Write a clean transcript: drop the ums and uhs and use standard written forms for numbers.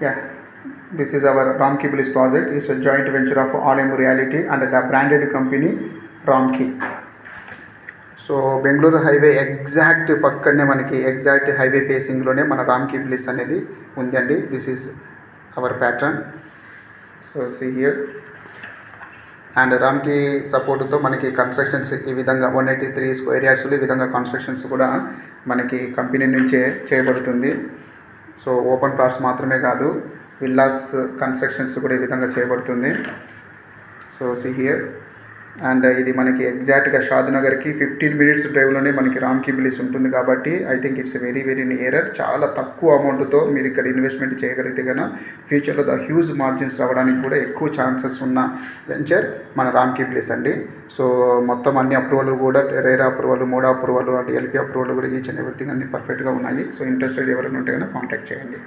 Yeah, this is our Ramki Bliss project. It's a joint venture of Alem Reality and the branded company Ramki. So Bengaluru highway exact పక్కనే మనకి exact highway ఫేసింగ్లోనే మన రామ్కి bliss అనేది ఉందండి. This is our pattern. So see here. And Ramki సపోర్టుతో మనకి constructions ఈ విధంగా 183 స్క్వేర్ యార్డ్స్లో ఈ విధంగా కన్స్ట్రక్షన్స్ కూడా మనకి కంపెనీ నుంచే చేయబడుతుంది. సో ఓపెన్ ప్లాట్స్ మాత్రమే కాదు, విల్లాస్ కన్స్ట్రక్షన్స్ కూడా ఈ విధంగా చేయబడుతుంది. So see here. అండ్ ఇది మనకి ఎగ్జాక్ట్గా షాద్నగర్కి 15 మినిట్స్ డ్రైవ్లోనే మనకి రామ్కి బ్లిస్ ఉంటుంది కాబట్టి I think it's very very nearer. చాలా తక్కువ అమౌంట్తో మీరు ఇక్కడ ఇన్వెస్ట్మెంట్ చేయగలిగితే కన్నా ఫ్యూచర్లో హ్యూజ్ మార్జిన్స్ రావడానికి కూడా ఎక్కువ ఛాన్సెస్ ఉన్న వెంచర్ మన రామ్కి బ్లిస్ అండి. సో మొత్తం అన్ని అప్రూవల్ కూడా రేరా అప్రూవల్, మోడా అప్రూవల్ అండ్ ఎల్పీ అప్రూవల్ కూడా ఈచ్ అండ్ ఎవ్రీథింగ్ అన్ని పర్ఫెక్ట్గా ఉన్నాయి. సో ఇంట్రెస్టెడ్ ఎవరైనా ఉంటే కన్నా కాంటాక్ట్ చేయండి.